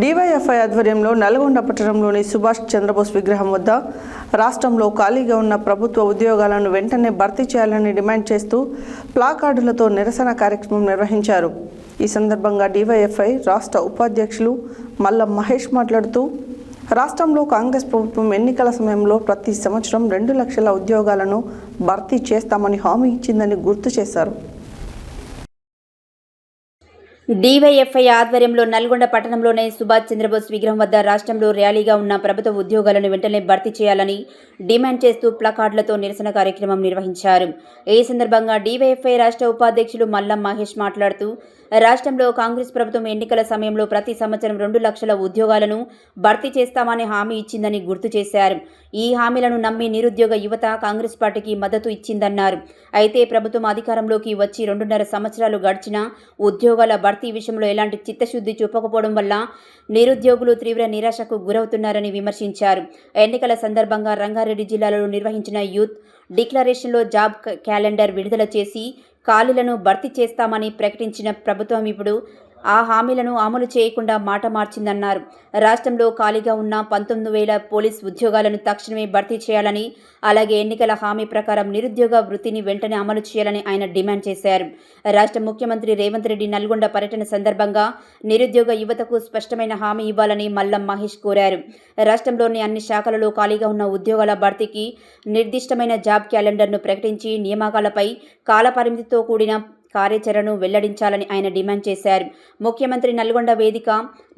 DYFI ఆధ్వర్యంలో నల్గొండ పట్టణంలోని సుభాష్ చంద్రబోస్ విగ్రహం వద్ద రాష్ట్రంలో ఖాళీగా ఉన్న ప్రభుత్వ ఉద్యోగాలను వెంటనే భర్తీ చేయాలని డిమాండ్ చేస్తూ ప్లాకార్డులతో నిరసన కార్యక్రమం నిర్వహించారు. ఈ సందర్భంగా డివైఎఫ్ఐ రాష్ట్ర ఉపాధ్యక్షులు మల్లం మహేష్ మాట్లాడుతూ రాష్ట్రంలో కాంగ్రెస్ ప్రభుత్వం ఎన్నికల సమయంలో ప్రతి సంవత్సరం 2 లక్షల ఉద్యోగాలను భర్తీ చేస్తామని హామీ ఇచ్చిందని గుర్తు చేశారు. డివైఎఫ్ఐ ఆధ్వర్యంలో నల్గొండ పట్టణంలోని సుభాష్ చంద్రబోస్ విగ్రహం వద్ద రాష్ట్రంలో ర్యాలీగా ఉన్న ప్రభుత్వ ఉద్యోగాలను వెంటనే భర్తీ చేయాలని డిమాండ్ చేస్తూ ప్లకార్డులతో నిరసన కార్యక్రమం నిర్వహించారు. ఈ సందర్భంగా డివైఎఫ్ఐ రాష్ట్ర ఉపాధ్యక్షులు మల్లం మహేష్ మాట్లాడుతూ రాష్ట్రంలో కాంగ్రెస్ ప్రభుత్వం ఎన్నికల సమయంలో ప్రతి సంవత్సరం 2 లక్షల ఉద్యోగాలను భర్తీ చేస్తామని హామీ ఇచ్చిందని గుర్తు చేశారు. ఈ హామీలను నమ్మి నిరుద్యోగ యువత కాంగ్రెస్ పార్టీకి మద్దతు ఇచ్చిందన్నారు. అయితే ప్రభుత్వం అధికారంలోకి వచ్చి 2.5 సంవత్సరాలు గడిచినా ఉద్యోగాల భర్తీ విషయంలో ఎలాంటి చిత్తశుద్ధి చూపకపోవడం వల్ల నిరుద్యోగులు తీవ్ర నిరాశకు గురవుతున్నారని విమర్శించారు. ఎన్నికల సందర్భంగా రంగారెడ్డి జిల్లాలో నిర్వహించిన యూత్ డిక్లరేషన్లో జాబ్ క్యాలెండర్ విడుదల చేసి ఖాళీలను భర్తీ చేస్తామని ప్రకటించిన ప్రభుత్వం ఇప్పుడు ఆ హామీలను అమలు చేయకుండా మాట మార్చిందన్నారు. రాష్ట్రంలో ఖాళీగా ఉన్న 19,000 పోలీస్ ఉద్యోగాలను తక్షణమే భర్తీ చేయాలని, అలాగే ఎన్నికల హామీ ప్రకారం నిరుద్యోగ వృత్తిని వెంటనే అమలు చేయాలని ఆయన డిమాండ్ చేశారు. రాష్ట్ర ముఖ్యమంత్రి రేవంత్ రెడ్డి నల్గొండ పర్యటన సందర్భంగా నిరుద్యోగ యువతకు స్పష్టమైన హామీ ఇవ్వాలని మల్లం మహేష్ కోరారు. రాష్ట్రంలోని అన్ని శాఖలలో ఖాళీగా ఉన్న ఉద్యోగాల భర్తీకి నిర్దిష్టమైన జాబ్ క్యాలెండర్ను ప్రకటించి నియామకాలపై కాలపరిమితితో కూడిన కార్యాచరణను వెల్లడించాలని ఆయన డిమాండ్ చేశారు. ముఖ్యమంత్రి నల్గొండ వేదిక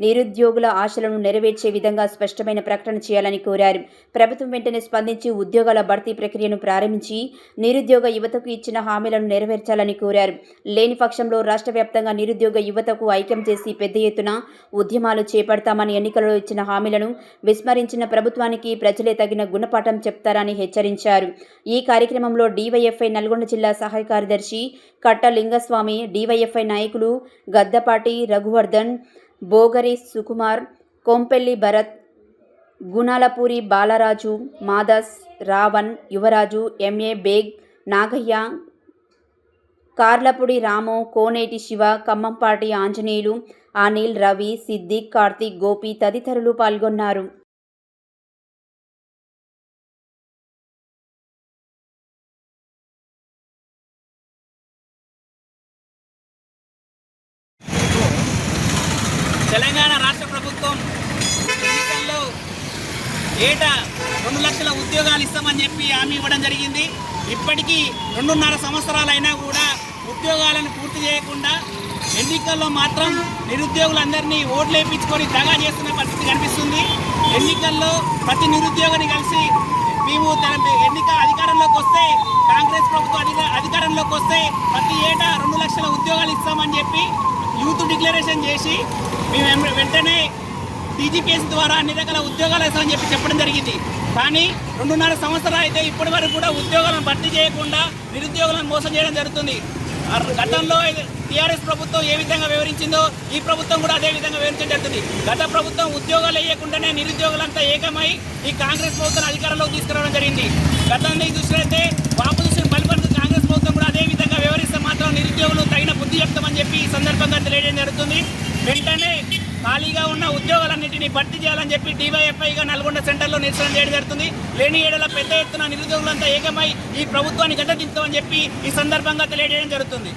నిరుద్యోగుల ఆశలను నెరవేర్చే విధంగా స్పష్టమైన ప్రకటన చేయాలని కోరారు. ప్రభుత్వం వెంటనే స్పందించి ఉద్యోగాల భర్తీ ప్రక్రియను ప్రారంభించి నిరుద్యోగ యువతకు ఇచ్చిన హామీలను నెరవేర్చాలని కోరారు. లేని పక్షంలో రాష్ట్ర వ్యాప్తంగా నిరుద్యోగ యువతకు ఐక్యం చేసి పెద్ద ఎత్తున ఉద్యమాలు చేపడతామని, ఎన్నికలలో ఇచ్చిన హామీలను విస్మరించిన ప్రభుత్వానికి ప్రజలే తగిన గుణపాఠం చెప్తారని హెచ్చరించారు. ఈ కార్యక్రమంలో డివైఎఫ్ఐ నల్గొండ జిల్లా సహాయ కార్యదర్శి కట్ట లింగస్వామి, డివైఎఫ్ఐ నాయకులు గద్దపాటి రఘువర్ధన్, బోగరి సుకుమార్, కొంపెల్లి భరత్, గుణాలపూరి బాలరాజు, మాదస్, రావణ్, యువరాజు, ఎంఏ బేగ్, నాగయ్య, కార్లపూడి రాము, కోనేటి శివ, ఖమ్మంపాటి ఆంజనేయులు, అనిల్, రవి, సిద్దిక్, కార్తీక్, గోపి తదితరులు పాల్గొన్నారు. తెలంగాణ రాష్ట్ర ప్రభుత్వం ఎన్నికల్లో ఏటా 2 లక్షల ఉద్యోగాలు ఇస్తామని చెప్పి హామీ ఇవ్వడం జరిగింది. ఇప్పటికీ 2.5 సంవత్సరాలైనా కూడా ఉద్యోగాలను పూర్తి చేయకుండా ఎన్నికల్లో మాత్రం నిరుద్యోగులందరినీ ఓట్లు వేయించుకొని దగా చేస్తున్న పరిస్థితి కనిపిస్తుంది. ఎన్నికల్లో ప్రతి నిరుద్యోగిని కలిసి మేము ఎన్నిక అధికారంలోకి వస్తే, కాంగ్రెస్ ప్రభుత్వం అధికారంలోకి వస్తే ప్రతి ఏటా 2 లక్షల ఉద్యోగాలు ఇస్తామని చెప్పి యూత్ డిక్లరేషన్ చేసి మేము వెంటనే టీజీపీఎస్ ద్వారా అన్ని రకాల ఉద్యోగాలు ఇస్తామని చెప్పి చెప్పడం జరిగింది. కానీ 2.5 సంవత్సరాలు అయితే ఇప్పటి వరకు కూడా ఉద్యోగాలను భర్తీ చేయకుండా నిరుద్యోగులను మోసం చేయడం జరుగుతుంది. గతంలో టీఆర్ఎస్ ప్రభుత్వం ఏ విధంగా వివరించిందో ఈ ప్రభుత్వం కూడా అదే విధంగా వివరించడం జరుగుతుంది. గత ప్రభుత్వం ఉద్యోగాలు వేయకుండానే నిరుద్యోగులంతా ఏకమై ఈ కాంగ్రెస్ ప్రభుత్వం అధికారంలోకి తీసుకురావడం జరిగింది. గతంలో చూసినట్లయితే బాబు చూసిన బలిపడుతూ కాంగ్రెస్ ప్రభుత్వం కూడా అదే విధంగా వివరిస్తే మాత్రం నిరుద్యోగులు తగిన బుద్ధి చెప్తామని చెప్పి ఈ సందర్భంగా తెలియజేయడం జరుగుతుంది. వెంటనే ఖాళీగా ఉన్న ఉద్యోగాలన్నింటినీ భర్తీ చేయాలని చెప్పి డివైఎఫ్ఐగా నల్గొండ సెంటర్లో నిరసన చేయడం జరుగుతుంది. లేని ఏడల పెద్ద ఎత్తున నిరుద్యోగులంతా ఏకమై ఈ ప్రభుత్వాన్ని గద్దెదించుతామని చెప్పి ఈ సందర్భంగా తెలియజేయడం జరుగుతుంది.